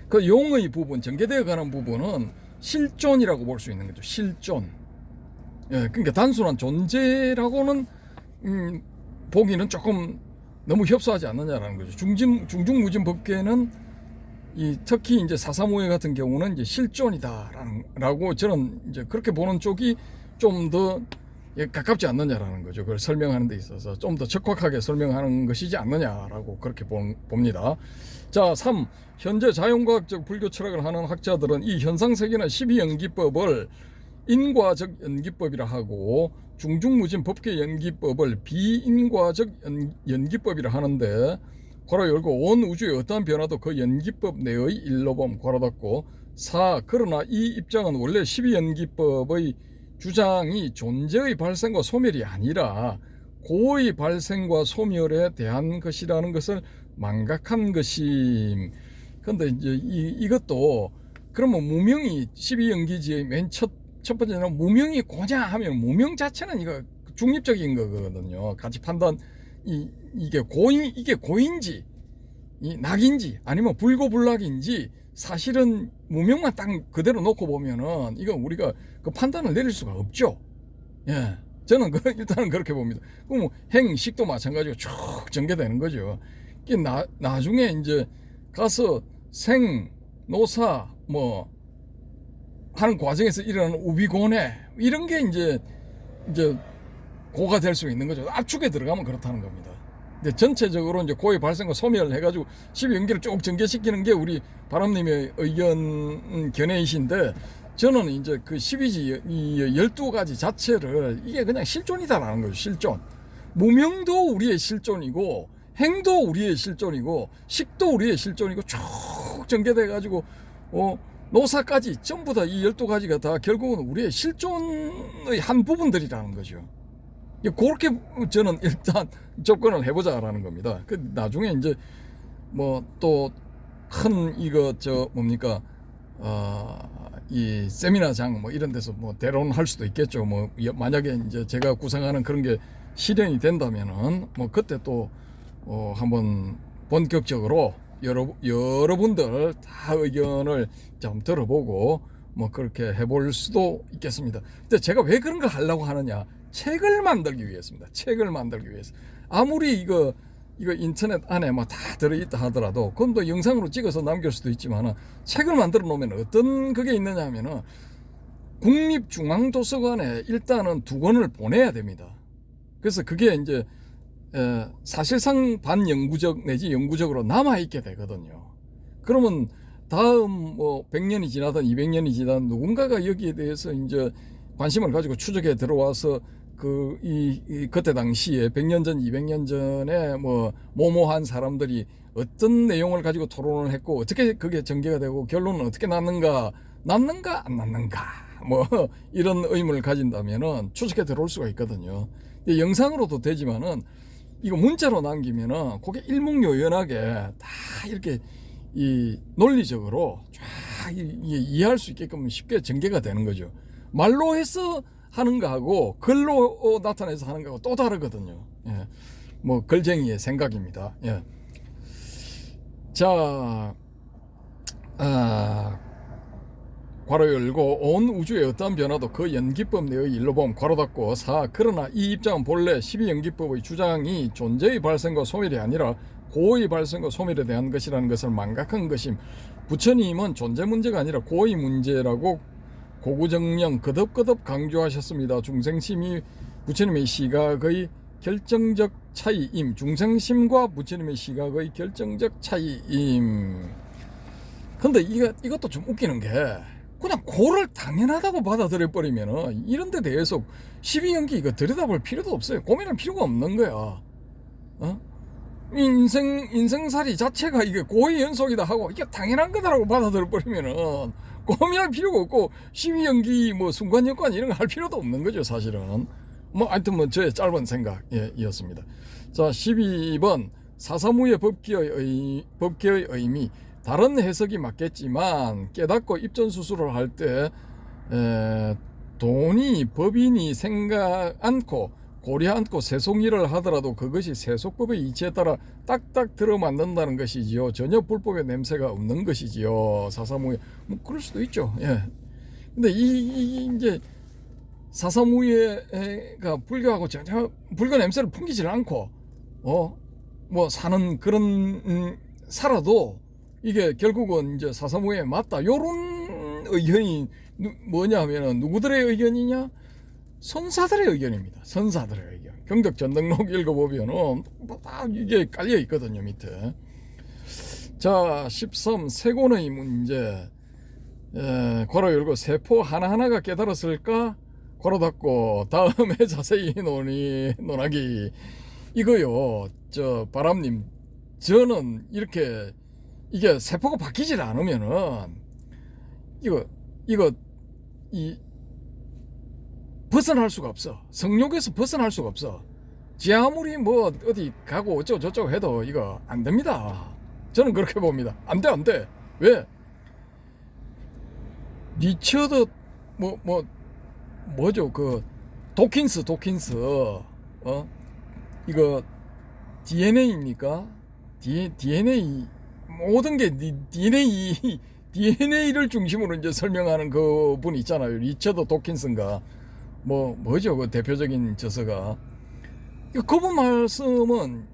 그 용의 부분, 전개되어 가는 부분은 실존이라고 볼 수 있는 거죠. 실존. 그러니까 단순한 존재라고는 보기는 조금 너무 협소하지 않느냐라는 거죠. 중중무진 법계는 특히 이제 사사무예 같은 경우는 이제 실존이다라고 저는 이제 그렇게 보는 쪽이 좀 더 가깝지 않느냐라는 거죠. 그걸 설명하는 데 있어서 좀 더 적확하게 설명하는 것이지 않느냐라고 그렇게 봅니다. 자, 3. 현재 자연과학적 불교 철학을 하는 학자들은 이 현상세계는 12연기법을 인과적 연기법이라 하고 중중무진 법계 연기법을 비인과적 연기법이라 하는데 괄호 열고 온 우주의 어떠한 변화도 그 연기법 내의 일로범 괄호 닫고 4. 그러나 이 입장은 원래 12연기법의 주장이 존재의 발생과 소멸이 아니라 고의 발생과 소멸에 대한 것이라는 것을 망각한 것임. 근데 이제 이것도 그러면 무명이 12연기지의 맨 첫 번째는 무명이 고냐 하면 무명 자체는 이거 중립적인 거거든요. 가치 판단 이게 고인지 이 낙인지 아니면 불고불락인지 사실은 무명만 딱 그대로 놓고 보면은 이건 우리가 그 판단을 내릴 수가 없죠. 예, 저는 일단은 그렇게 봅니다. 그럼 행식도 마찬가지로 쭉 전개되는 거죠. 이게 나중에 이제 가서 생, 노사 뭐 하는 과정에서 일어나는 우비고뇌 이런 게 이제 고가 될 수 있는 거죠. 압축에 들어가면 그렇다는 겁니다. 근데 전체적으로 이제 고의 발생과 소멸해가지고 12연기를 쭉 전개시키는 게 우리 바람님의 의견 견해이신데, 저는 이제 그 12지 이 12가지 자체를 이게 그냥 실존이다라는 거죠. 실존. 무명도 우리의 실존이고 행도 우리의 실존이고 식도 우리의 실존이고 쭉 전개돼가지고 노사까지 전부 다 이 12가지가 다 결국은 우리의 실존의 한 부분들이라는 거죠. 그렇게 저는 일단 접근을 해보자라는 겁니다. 그 나중에 이제 뭐 또 큰 이거 뭡니까 이 세미나장 뭐 이런 데서 뭐 대론할 수도 있겠죠. 뭐 만약에 이제 제가 구상하는 그런 게 실현이 된다면은 뭐 그때 또 한번 본격적으로 여러분들 다 의견을 좀 들어보고 뭐 그렇게 해볼 수도 있겠습니다. 근데 제가 왜 그런 걸 하려고 하느냐? 책을 만들기 위해서입니다. 책을 만들기 위해서. 아무리 이거 인터넷 안에 뭐 다 들어있다 하더라도 그건 또 영상으로 찍어서 남길 수도 있지만 책을 만들어 놓으면 어떤 그게 있느냐 하면은 국립중앙도서관에 일단은 2권을 보내야 됩니다. 그래서 그게 이제 사실상 반영구적 내지 영구적으로 남아있게 되거든요. 그러면 다음 뭐 100년이 지나든 200년이 지나든 누군가가 여기에 대해서 이제 관심을 가지고 추적에 들어와서 그때 당시에 100년 전, 200년 전에 뭐 모모한 사람들이 어떤 내용을 가지고 토론을 했고 어떻게 그게 전개가 되고 결론은 어떻게 났는가 안 났는가 뭐 이런 의문을 가진다면은 추적에 들어올 수가 있거든요. 영상으로도 되지만은 이거 문자로 남기면은 그게 일목요연하게 다 이렇게 이 논리적으로 쫙 이해할 수 있게끔 쉽게 전개가 되는 거죠. 말로 해서 하는 거하고 글로 나타내서 하는 거하고 또 다르거든요. 예. 뭐 글쟁이의 생각입니다. 예. 자, 괄호 열고 온 우주의 어떠한 변화도 그 연기법 내의 일로 봄 괄호 닫고 4. 그러나 이 입장은 본래 12연기법의 주장이 존재의 발생과 소멸이 아니라 고의 발생과 소멸에 대한 것이라는 것을 망각한 것임. 부처님은 존재 문제가 아니라 고의 문제라고 고구정령 거듭거듭 강조하셨습니다. 중생심이 부처님의 시각의 결정적 차이임. 중생심과 부처님의 시각의 결정적 차이임. 근데 이것도 좀 웃기는 게 그냥 고를 당연하다고 받아들여 버리면은 이런 데 대해서 12연기 이거 들여다볼 필요도 없어요. 고민할 필요가 없는 거야. 인생살이 자체가 이게 고의 연속이다 하고 이게 당연한 거다라고 받아들여 버리면은 고민할 필요가 없고 12연기 뭐 순간연관 이런 거 할 필요도 없는 거죠. 사실은 뭐 하여튼 뭐 저의 짧은 생각이었습니다. 자, 12번 사사무의 법계의 의미. 다른 해석이 맞겠지만 깨닫고 입전수술을 할 때 돈이 법인이 생각 않고 고려 않고 세속일을 하더라도 그것이 세속법의 이치에 따라 딱딱 들어맞는다는 것이지요. 전혀 불법의 냄새가 없는 것이지요. 사사무예 뭐 그럴 수도 있죠. 예. 근데 이제 사사무예가 불교하고 전혀 불교 냄새를 풍기질 않고 뭐 사는 그런 살아도 이게 결국은 이제 사사무예에 맞다. 요런 의견이 뭐냐 하면은 누구들의 의견이냐? 선사들의 의견입니다. 선사들의 의견. 경덕전등록 읽어보면은 다 이게 깔려 있거든요, 밑에. 자, 13 세곤의 문제. 괄호 열고 세포 하나하나가 깨달았을까? 괄호 닫고 다음에 자세히 논하기. 이거요, 바람님, 저는 이렇게 이게 세포가 바뀌질 않으면은 벗어날 수가 없어. 성욕에서 벗어날 수가 없어. 지 아무리 뭐 어디 가고 어쩌고 저쩌고 해도 이거 안 됩니다. 저는 그렇게 봅니다. 안 돼. 왜? 리처드 뭐죠? 그 도킨스 이거 DNA입니까? DNA 모든 게 DNA를 중심으로 이제 설명하는 그 분 있잖아요. 리처드 도킨슨가 뭐죠 그 대표적인 저서가. 그분 말씀은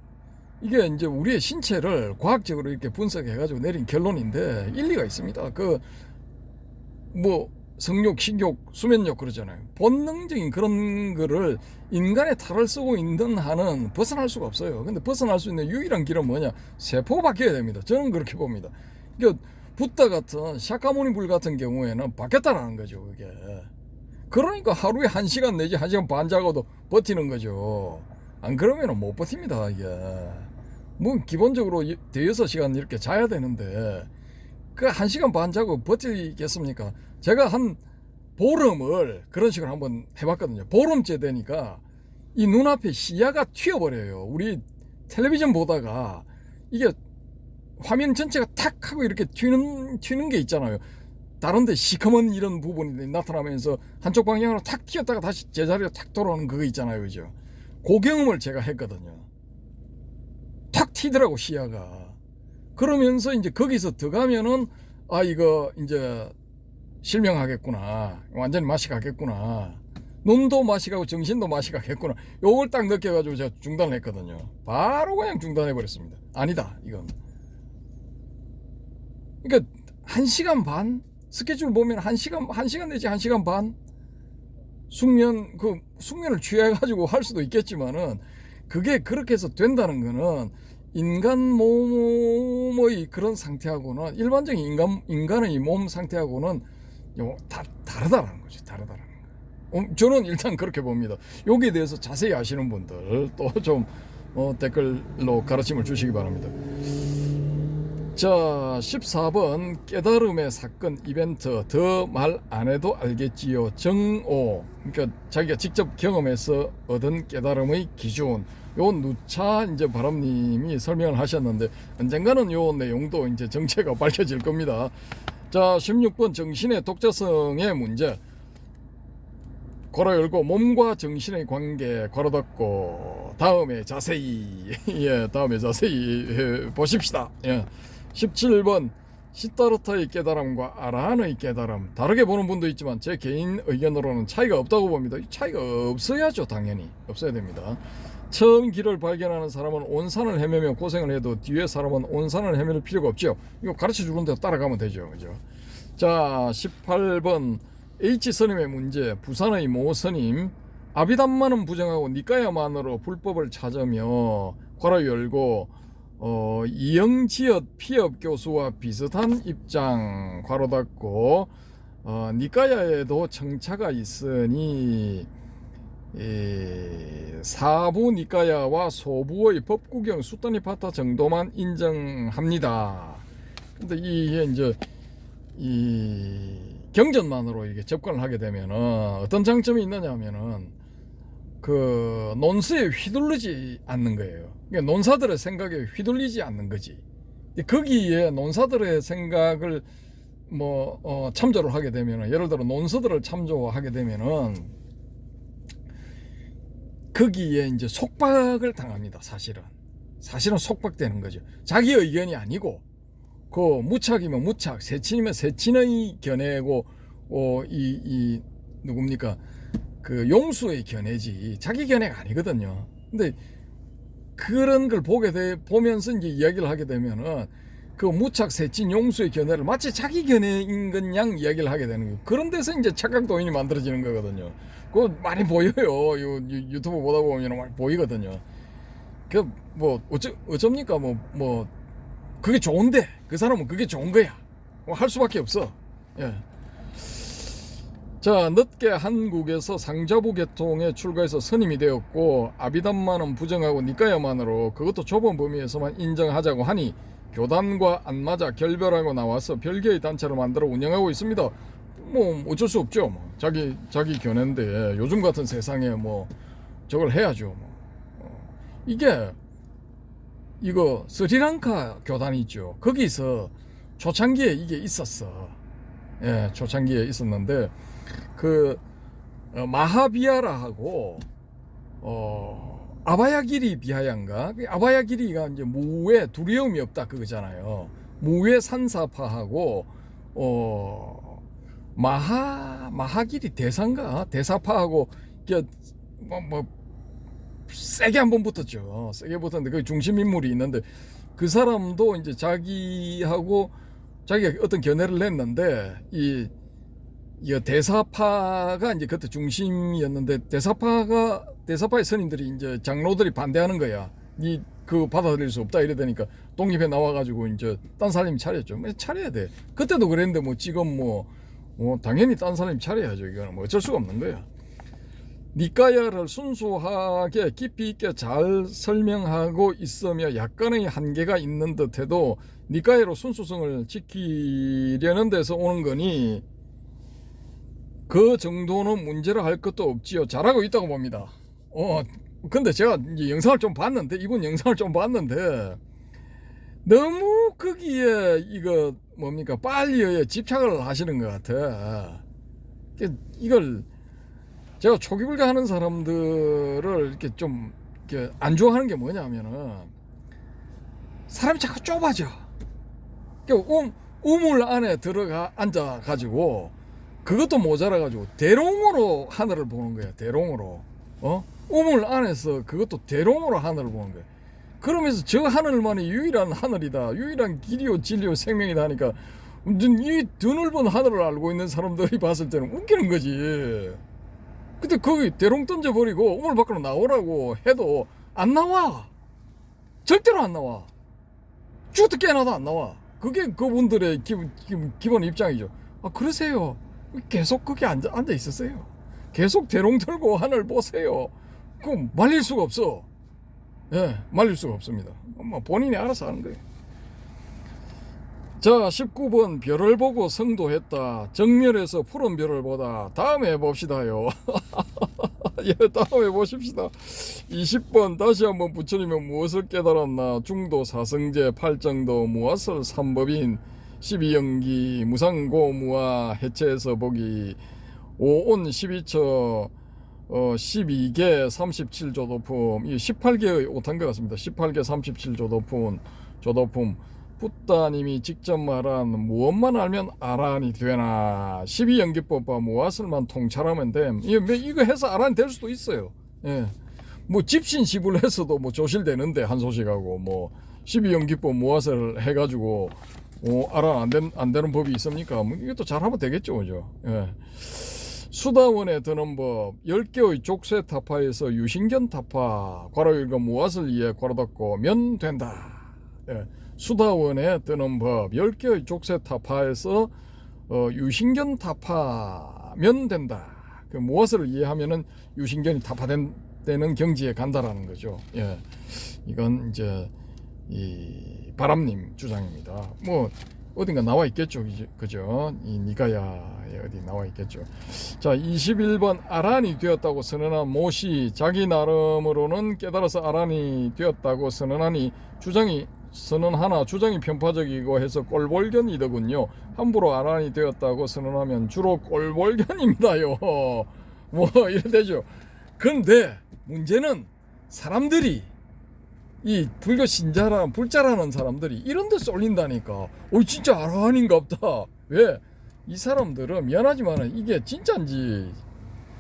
이게 이제 우리의 신체를 과학적으로 이렇게 분석해가지고 내린 결론인데 일리가 있습니다. 그 뭐 성욕, 식욕, 수면욕 그러잖아요. 본능적인 그런 거를 인간의 탈을 쓰고 있는 한은 벗어날 수가 없어요. 근데 벗어날 수 있는 유일한 길은 뭐냐? 세포가 바뀌어야 됩니다. 저는 그렇게 봅니다. 그러니까 붓다 같은 샤카모니 불 같은 경우에는 바뀌었다라는 거죠. 그게. 그러니까 하루에 1시간 내지 1시간 반 자고도 버티는 거죠. 안 그러면 못 버팁니다. 이게. 뭐 기본적으로 대여섯 시간 이렇게 자야 되는데 그 1시간 반 자고 버티겠습니까? 제가 한 보름을 그런 식으로 한번 해봤거든요. 보름째 되니까 이 눈앞에 시야가 튀어버려요. 우리 텔레비전 보다가 이게 화면 전체가 탁 하고 이렇게 튀는 게 있잖아요. 다른데 시커먼 이런 부분이 나타나면서 한쪽 방향으로 탁 튀었다가 다시 제자리로 탁 돌아오는 그거 있잖아요. 그죠? 그 경험을 제가 했거든요. 탁 튀더라고 시야가. 그러면서 이제 거기서 들어가면은 아 이거 이제 실명하겠구나, 완전히 맛이 가겠구나, 눈도 맛이 가고 정신도 맛이 가겠구나, 요걸 딱 느껴가지고 제가 중단을 했거든요. 바로 그냥 중단해 버렸습니다. 아니다 이건. 그러니까 1시간 반 스케줄 보면 1시간 내지 1시간 반 숙면을 취해가지고 할 수도 있겠지만은 그게 그렇게 해서 된다는 거는 인간 몸의 그런 상태하고는 일반적인 인간의 몸 상태하고는 다르다라는 거죠. 다르다라는 거. 저는 일단 그렇게 봅니다. 여기에 대해서 자세히 아시는 분들 또 좀 댓글로 가르침을 주시기 바랍니다. 자, 14번 깨달음의 사건 이벤트 더 말 안 해도 알겠지요. 정오. 그러니까 자기가 직접 경험해서 얻은 깨달음의 기준. 요 누차 이제 바람님이 설명을 하셨는데 언젠가는 요 내용도 이제 정체가 밝혀질 겁니다. 자, 16번 정신의 독자성의 문제. 괄호 열고 몸과 정신의 관계 괄호 닫고 다음에 자세히 다음에 자세히 보십시다. 17번 시타르타의 깨달음과 아라한의 깨달음 다르게 보는 분도 있지만 제 개인 의견으로는 차이가 없다고 봅니다. 차이가 없어야죠. 당연히 없어야 됩니다. 처음 길을 발견하는 사람은 온 산을 헤매며 고생을 해도 뒤에 사람은 온 산을 헤맬 필요가 없죠. 이거 가르쳐 주는 대로 따라가면 되죠. 그죠? 자, 18번 H스님의 문제. 부산의 모 스님 아비담만은 부정하고 니까야만으로 불법을 찾으며 괄호 열고 이영지읒 피업 교수와 비슷한 입장 괄호 닫고 니까야에도 청차가 있으니 사부 니까야와 소부의 법구경 수타니파타 정도만 인정합니다. 근데 이게 이제 이 경전만으로 이게 접근을 하게 되면은 어떤 장점이 있느냐면은 그 논수에 휘둘리지 않는 거예요. 그러니까 논사들의 생각에 휘둘리지 않는 거지. 거기에 논사들의 생각을 참조를 하게 되면은, 예를 들어 논서들을 참조하게 되면은 거기에 이제 속박을 당합니다. 사실은 속박되는 거죠. 자기 의견이 아니고 그 무착이면 무착, 세친이면 세친의 견해고 누굽니까? 그 용수의 견해지 자기 견해가 아니거든요. 근데 그런 걸 보면서 이제 이야기를 하게 되면은 그 무착, 세친, 용수의 견해를 마치 자기 견해인 것 양 이야기를 하게 되는 거예요. 그런 데서 이제 착각도인이 만들어지는 거거든요. 그거 많이 보여요. 유튜브 보다 보면 많이 보이거든요. 그 어쩝니까? 그게 좋은데 그 사람은 그게 좋은 거야. 할 수밖에 없어. 예. 자, 늦게 한국에서 상자부 계통에 출가해서 스님이 되었고 아비담만은 부정하고 니까야만으로 그것도 좁은 범위에서만 인정하자고 하니 교단과 안 맞아 결별하고 나와서 별개의 단체를 만들어 운영하고 있습니다. 어쩔 수 없죠. 자기 견해인데 요즘 같은 세상에 저걸 해야죠. 이거 스리랑카 교단이 있죠. 거기서 초창기에 이게 있었어. 예, 초창기에 있었는데 그 마하비아라하고 아바야기리 비하야인가? 아바야기리가 이제 무에 두려움이 없다 그거잖아요. 무외산사파하고 마하길이 대사파하고 뭐 세게 한번 붙었죠. 세게 붙었는데 그 중심 인물이 있는데 그 사람도 이제 자기가 어떤 견해를 냈는데 이 대사파가 이제 그때 중심이었는데 대사파의 스님들이 이제 장로들이 반대하는 거야. 그 받아들일 수 없다 이러다니까 독립해 나와가지고 이제 딴 사람이 차렸죠. 차려야 돼. 그때도 그랬는데 뭐 지금 뭐 당연히 딴 사람이 차려야죠. 이거는 뭐 어쩔 수가 없는 거야. 니까야를 순수하게 깊이 있게 잘 설명하고 있으며 약간의 한계가 있는 듯해도 니까야로 순수성을 지키려는 데서 오는 거니 그 정도는 문제라 할 것도 없지요. 잘하고 있다고 봅니다. 근데 제가 이제 영상을 좀 봤는데 이분 영상을 좀 봤는데 너무 거기에 이거 뭡니까 빨리에 집착을 하시는 것 같아. 이걸 제가 초기불교 하는 사람들을 이렇게 좀 이렇게 안 좋아하는 게 뭐냐면은 사람이 자꾸 좁아져. 우물 안에 들어가 앉아 가지고 그것도 모자라 가지고 대롱으로 하늘을 보는 거야. 대롱으로. 우물 안에서 그것도 대롱으로 하늘을 보는 거야. 그러면서 저 하늘만이 유일한 하늘이다. 유일한 길이요 진리요 생명이다 하니까 이 드넓은 하늘을 알고 있는 사람들이 봤을 때는 웃기는 거지. 근데 거기 대롱 던져버리고 우물 밖으로 나오라고 해도 안 나와. 절대로 안 나와. 죽어도 깨어나도 안 나와. 그게 그분들의 기본 입장이죠. 그러세요. 계속 거기 앉아 있었어요. 계속 대롱 들고 하늘 보세요. 그럼 말릴 수가 없어. 예, 말릴 수가 없습니다. 본인이 알아서 하는 거예요. 자, 19번 별을 보고 성도했다. 정멸에서 푸른 별을 보다. 다음에 해봅시다요. 예, 다음에 보십시다. 20번 다시 한번 부처님은 무엇을 깨달았나. 중도 사성제 팔정도 무아설 삼법인 12연기 무상고무아 해체해서 보기 5온 12처 12개 37조 도품. 이 18개의 오탄 것 같습니다. 18개 37조 도품 붓다님이 직접 말한 무엇만 알면 아란이 되나. 12연기법과 무아설만 통찰하면 됨. 이거 해서 아란이 될 수도 있어요. 예. 뭐 집신시불 해서도 뭐 조실되는데 한 소식하고 뭐 12연기법 무아설을 해가지고 아란 안 되는 법이 있습니까? 뭐 이것도 잘하면 되겠죠, 그죠? 예. 수다원에 드는 법 10개의 족쇄타파에서 유신견타파 괄호일과 무엇을 이해 괄호 닫고 면 된다. 예. 수다원에 드는 법 10개의 족쇄타파에서 유신견타파면 된다. 그 무엇을 이해하면은 유신견이 타파되는 경지에 간다라는 거죠. 예. 이건 이제 이 바람님 주장입니다. 뭐 어딘가 나와 있겠죠, 그죠? 이 니가야에 어디 나와 있겠죠. 자, 21번 아란이 되었다고 선언한 모시. 자기 나름으로는 깨달아서 아란이 되었다고 선언하니 주장이 편파적이고 해서 꼴볼견이더군요. 함부로 아란이 되었다고 선언하면 주로 꼴볼견입니다요. 뭐 이래 되죠. 그런데 문제는 사람들이 이 불교 불자라는 사람들이 이런 데 쏠린다니까. 진짜 아란인가 보다. 왜? 이 사람들은 미안하지만 이게 진짜인지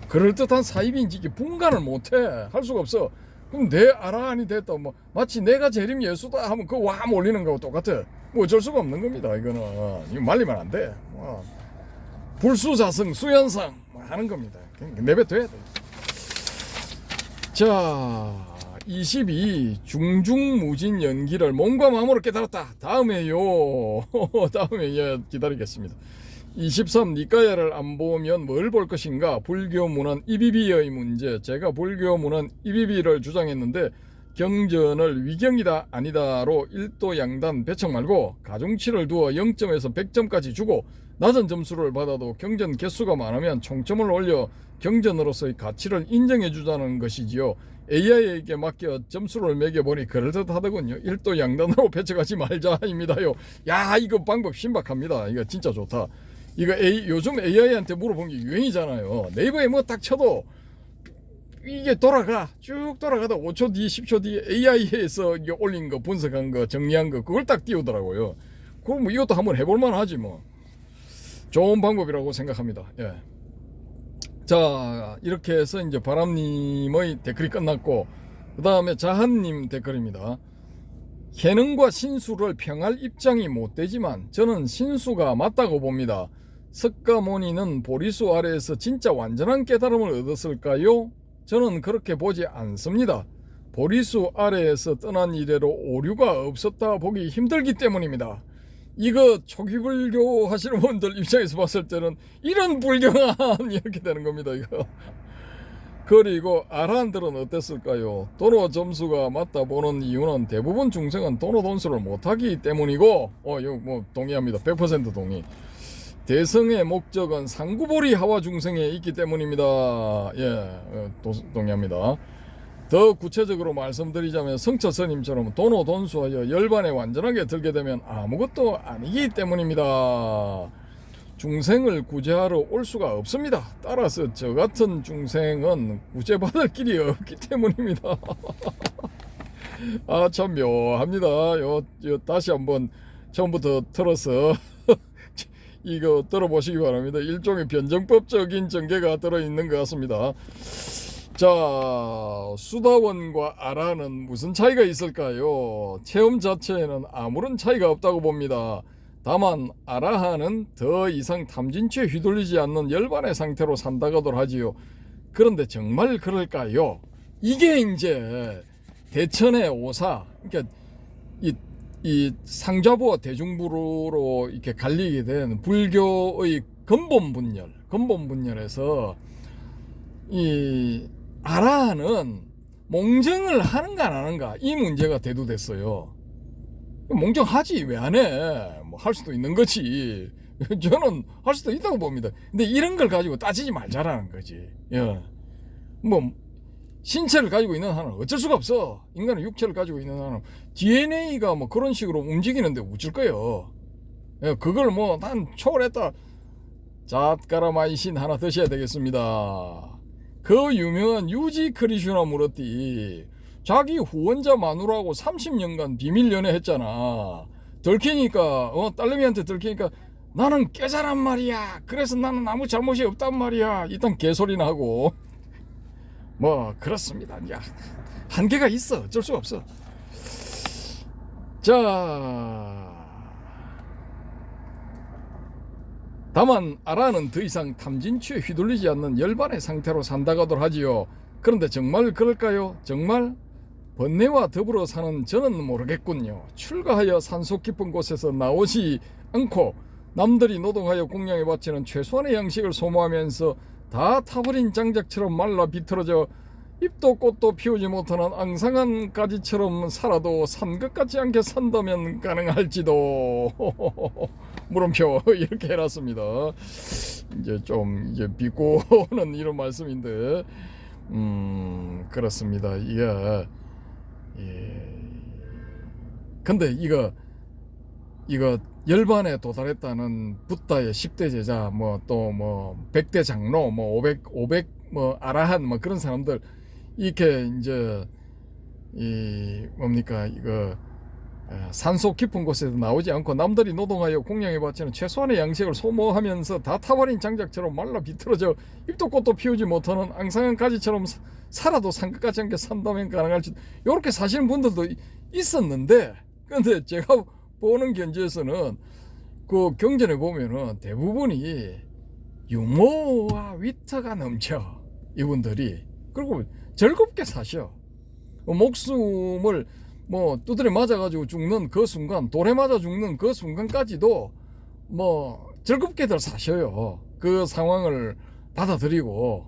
그럴듯한 사입인지 이게 분간을 못해. 할 수가 없어. 그럼 내 아란이 됐다. 뭐 마치 내가 재림 예수다 하면 그거 와 몰리는 거하고 똑같아. 뭐 어쩔 수가 없는 겁니다. 이거 말리면 안 돼. 불수자성 수연상 하는 겁니다. 내뱉어야 돼. 자, 22 중중무진 연기를 몸과 마음으로 깨달았다. 다음에요. 다음에 예, 기다리겠습니다. 23 니까야를 안 보면 뭘 볼 것인가. 불교문은 이비비의 문제. 제가 불교문은 이비비를 주장했는데 경전을 위경이다 아니다로 1도 양단 배척 말고 가중치를 두어 0점에서 100점까지 주고 낮은 점수를 받아도 경전 개수가 많으면 총점을 올려 경전으로서의 가치를 인정해 주자는 것이지요. AI에게 맡겨 점수를 매겨보니 그럴듯하더군요. 1도 양단으로 배척하지 말자입니다요. 야, 이거 방법 신박합니다. 이거 진짜 좋다. 이거 요즘 AI한테 물어본 게 유행이잖아요. 네이버에 뭐 딱 쳐도 이게 쭉 돌아가다 5초 뒤 10초 뒤에 AI에서 올린 거 분석한 거 정리한 거 그걸 딱 띄우더라고요. 그럼 뭐 이것도 한번 해볼만 하지 뭐. 좋은 방법이라고 생각합니다. 예. 자, 이렇게 해서 이제 바람님의 댓글이 끝났고, 그 다음에 자한님 댓글입니다. 해능과 신수를 평할 입장이 못 되지만 저는 신수가 맞다고 봅니다. 석가모니는 보리수 아래에서 진짜 완전한 깨달음을 얻었을까요? 저는 그렇게 보지 않습니다. 보리수 아래에서 떠난 이래로 오류가 없었다 보기 힘들기 때문입니다. 이거 초기 불교 하시는 분들 입장에서 봤을 때는 이런 불경한 이렇게 되는 겁니다. 이거. 그리고 아라한들은 어땠을까요? 도로 점수가 맞다 보는 이유는 대부분 중생은 도로 돈수를 못하기 때문이고, 이거 뭐 동의합니다. 100% 동의. 대성의 목적은 상구보리 하와 중생에 있기 때문입니다. 예, 동의합니다. 더 구체적으로 말씀드리자면 성처 스님처럼 도노 돈수하여 열반에 완전하게 들게 되면 아무것도 아니기 때문입니다. 중생을 구제하러 올 수가 없습니다. 따라서 저 같은 중생은 구제받을 길이 없기 때문입니다. 아, 참 묘합니다. 요 다시 한번 처음부터 틀어서 이거 들어보시기 바랍니다. 일종의 변정법적인 전개가 들어있는 것 같습니다. 자, 수다원과 아라는 무슨 차이가 있을까요? 체험 자체에는 아무런 차이가 없다고 봅니다. 다만 아라하는 더 이상 탐진치에 휘둘리지 않는 열반의 상태로 산다고들 하지요. 그런데 정말 그럴까요? 이게 이제 대천의 오사, 그러니까 이 상좌부와 대중부로 이렇게 갈리게 된 불교의 근본 분열에서 이 아라하는 몽정을 하는가 안 하는가 이 문제가 대두됐어요. 몽정하지 왜 안 해? 뭐 할 수도 있는 거지. 저는 할 수도 있다고 봅니다. 근데 이런 걸 가지고 따지지 말자라는 거지. 예. 뭐 신체를 가지고 있는 한은 어쩔 수가 없어. 인간의 육체를 가지고 있는 한은 DNA가 뭐 그런 식으로 움직이는데 어쩔 거예요. 예, 그걸 뭐 난 초월했다. 잣가라마이신 하나 드셔야 되겠습니다. 그 유명한 유지 크리슈나 무르띠 자기 후원자 마누라하고 30년간 비밀 연애했잖아. 들키니까 딸내미한테 들키니까 나는 깨자란 말이야. 그래서 나는 아무 잘못이 없단 말이야. 일단 개소리나 하고 뭐 그렇습니다. 야, 한계가 있어. 어쩔 수가 없어. 자, 다만 아라는 더 이상 탐진취에 휘둘리지 않는 열반의 상태로 산다고들 하지요. 그런데 정말 그럴까요? 정말? 번뇌와 더불어 사는 저는 모르겠군요. 출가하여 산속 깊은 곳에서 나오지 않고 남들이 노동하여 공양에 바치는 최소한의 양식을 소모하면서 다 타버린 장작처럼 말라 비틀어져 잎도 꽃도 피우지 못하는 앙상한 가지처럼 살아도 산 것 같지 않게 산다면 가능할지도. 물음표 이렇게 해놨습니다. 이제 좀 이제 비꼬는 이런 말씀인데, 그렇습니다. 이게 근데 이거 열반에 도달했다는 붓다의 10대 제자 뭐 또 뭐 100대 장로 뭐 500 뭐 아라한 뭐 그런 사람들 이렇게 이제 이 뭡니까 이거 산속 깊은 곳에서 나오지 않고 남들이 노동하여 공양에 바치는 최소한의 양식을 소모하면서 다 타버린 장작처럼 말라 비틀어져 잎도 꽃도 피우지 못하는 앙상한 가지처럼 살아도 산 것 같지 않게 산다면 가능할지. 이렇게 사시는 분들도 있었는데, 근데 제가 보는 견지에서는 그 경전에 보면은 대부분이 유머와 위트가 넘쳐 이분들이. 그리고 즐겁게 사셔. 목숨을 뭐 두드려 맞아가지고 죽는 그 순간, 돌에 맞아 죽는 그 순간까지도 뭐 즐겁게들 사셔요. 그 상황을 받아들이고,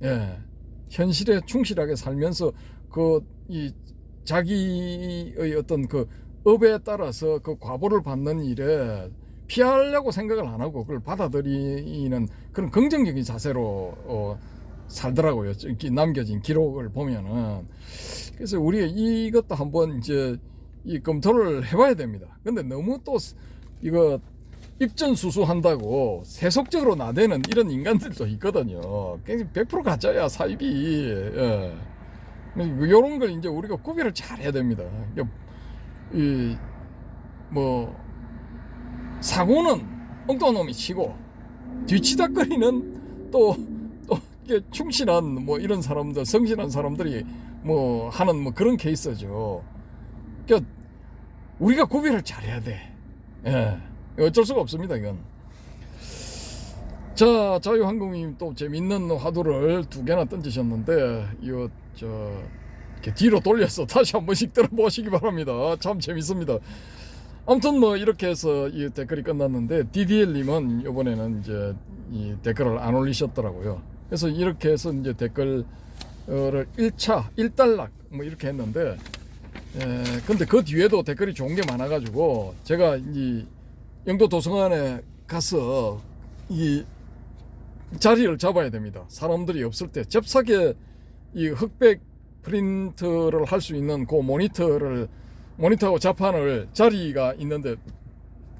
예, 현실에 충실하게 살면서 그 이 자기의 어떤 그 업에 따라서 그 과보를 받는 일에 피하려고 생각을 안 하고 그걸 받아들이는 그런 긍정적인 자세로 살더라고요. 남겨진 기록을 보면은. 그래서 우리가 이것도 한번 이제 이 검토를 해봐야 됩니다. 근데 너무 또 이거 입전수수한다고 세속적으로 나대는 이런 인간들도 있거든요. 100% 가짜야 사입이. 예. 이런 걸 이제 우리가 구별을 잘 해야 됩니다. 이 뭐 사고는 엉뚱한 놈이 치고 뒤치다거리는 또 이게 충실한 뭐 이런 사람들, 성실한 사람들이 뭐 하는 뭐 그런 케이스죠. 그러니까 우리가 구별을 잘해야 돼. 예, 어쩔 수가 없습니다, 이건. 자, 자유한국님 또 재밌는 화두를 2개나 던지셨는데 이거 이렇게 뒤로 돌려서 다시 한 번씩 들어보시기 바랍니다. 참 재밌습니다. 아무튼 뭐 이렇게 해서 이 댓글이 끝났는데 DDL님은 이번에는 이제 이 댓글을 안 올리셨더라고요. 그래서 이렇게 해서 이제 댓글을 1차 1단락 뭐 이렇게 했는데, 근데 그 뒤에도 댓글이 좋은 게 많아가지고 제가 이 영도 도서관에 가서 이 자리를 잡아야 됩니다. 사람들이 없을 때 잽싸게 이 흑백 프린트를 할 수 있는 그 모니터하고 자판을 자리가 있는데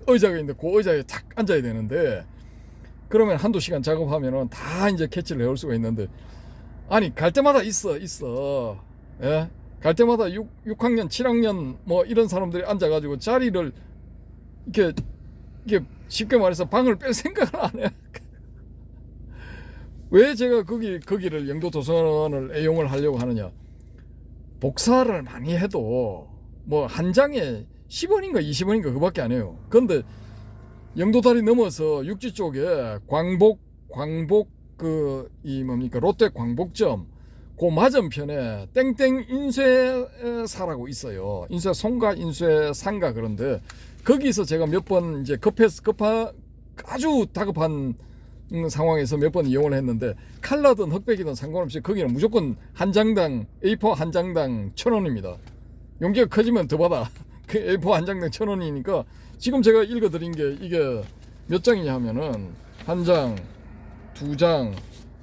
의자가 있는데 그 의자에 탁 앉아야 되는데, 그러면 한두 시간 작업하면은 다 이제 캐치를 해올 수가 있는데, 아니 갈 때마다 있어. 예? 갈 때마다 6학년 7학년 뭐 이런 사람들이 앉아가지고 자리를 이게 쉽게 말해서 방을 뺄 생각을 안 해. 왜 제가 거기를 영도 도서관을 애용을 하려고 하느냐? 복사를 많이 해도 뭐 한 장에 10원인가 20원인가 그밖에 안 해요. 그런데 영도다리 넘어서 육지 쪽에 광복 뭡니까 롯데 광복점 그 맞은편에 땡땡 인쇄사라고 있어요. 인쇄송가 인쇄상가. 그런데 거기서 제가 몇 번 이제 아주 다급한 상황에서 몇 번 이용을 했는데, 칼라든 흑백이든 상관없이 거기는 무조건 한 장당 A4 한 장당 1,000원입니다. 용기가 커지면 더 받아. 그 A4 한 장당 1,000원이니까 지금 제가 읽어드린 게 이게 몇 장이냐 하면은 한 장, 2장,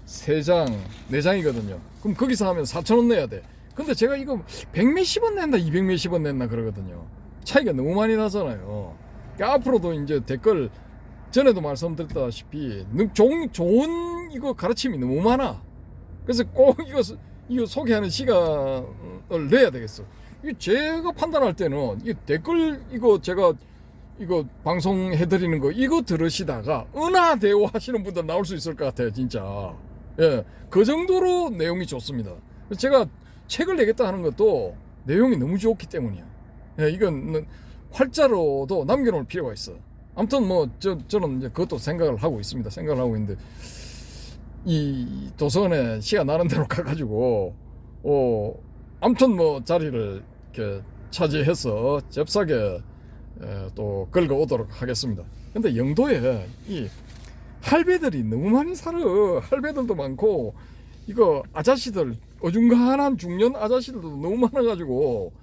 3장, 4장이거든요. 그럼 거기서 하면 4,000원 내야 돼. 근데 제가 이거 100몇십 원 낸다 200몇십 원 냈나 그러거든요. 차이가 너무 많이 나잖아요. 그러니까 앞으로도 이제 댓글 전에도 말씀드렸다시피 좋은 이거 가르침이 너무 많아. 그래서 꼭 이거 소개하는 시간을 내야 되겠어. 이거 제가 판단할 때는 이 댓글 제가 방송해드리는 거 이거 들으시다가 은하대오 하시는 분들 나올 수 있을 것 같아요, 진짜. 예, 그 정도로 내용이 좋습니다. 제가 책을 내겠다 하는 것도 내용이 너무 좋기 때문이야. 예, 이건 활자로도 남겨놓을 필요가 있어. 아무튼 뭐 저는 이제 그것도 생각을 하고 있습니다. 생각을 하고 있는데 이 도서관에 시간 나는 대로 가가지고 아무튼 뭐 자리를 이렇게 차지해서 잽싸게 또 긁어 오도록 하겠습니다. 근데 영도에 이 할배들이 너무 많이 살아. 할배들도 많고 이거 아저씨들 어중간한 중년 아저씨들도 너무 많아가지고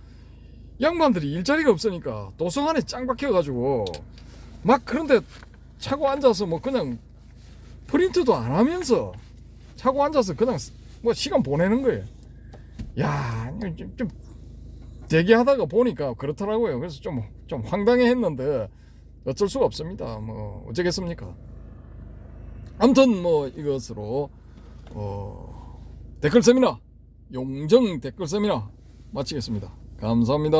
양반들이 일자리가 없으니까 도서관에 짱 박혀가지고 막 그런데 차고 앉아서 뭐 그냥 프린트도 안 하면서 차고 앉아서 그냥 뭐 시간 보내는 거예요. 야, 좀 대기하다가 보니까 그렇더라고요. 그래서 좀 황당해 했는데 어쩔 수가 없습니다. 뭐 어쩌겠습니까? 아무튼 뭐 이것으로 댓글 세미나 용정 댓글 세미나 마치겠습니다. 감사합니다.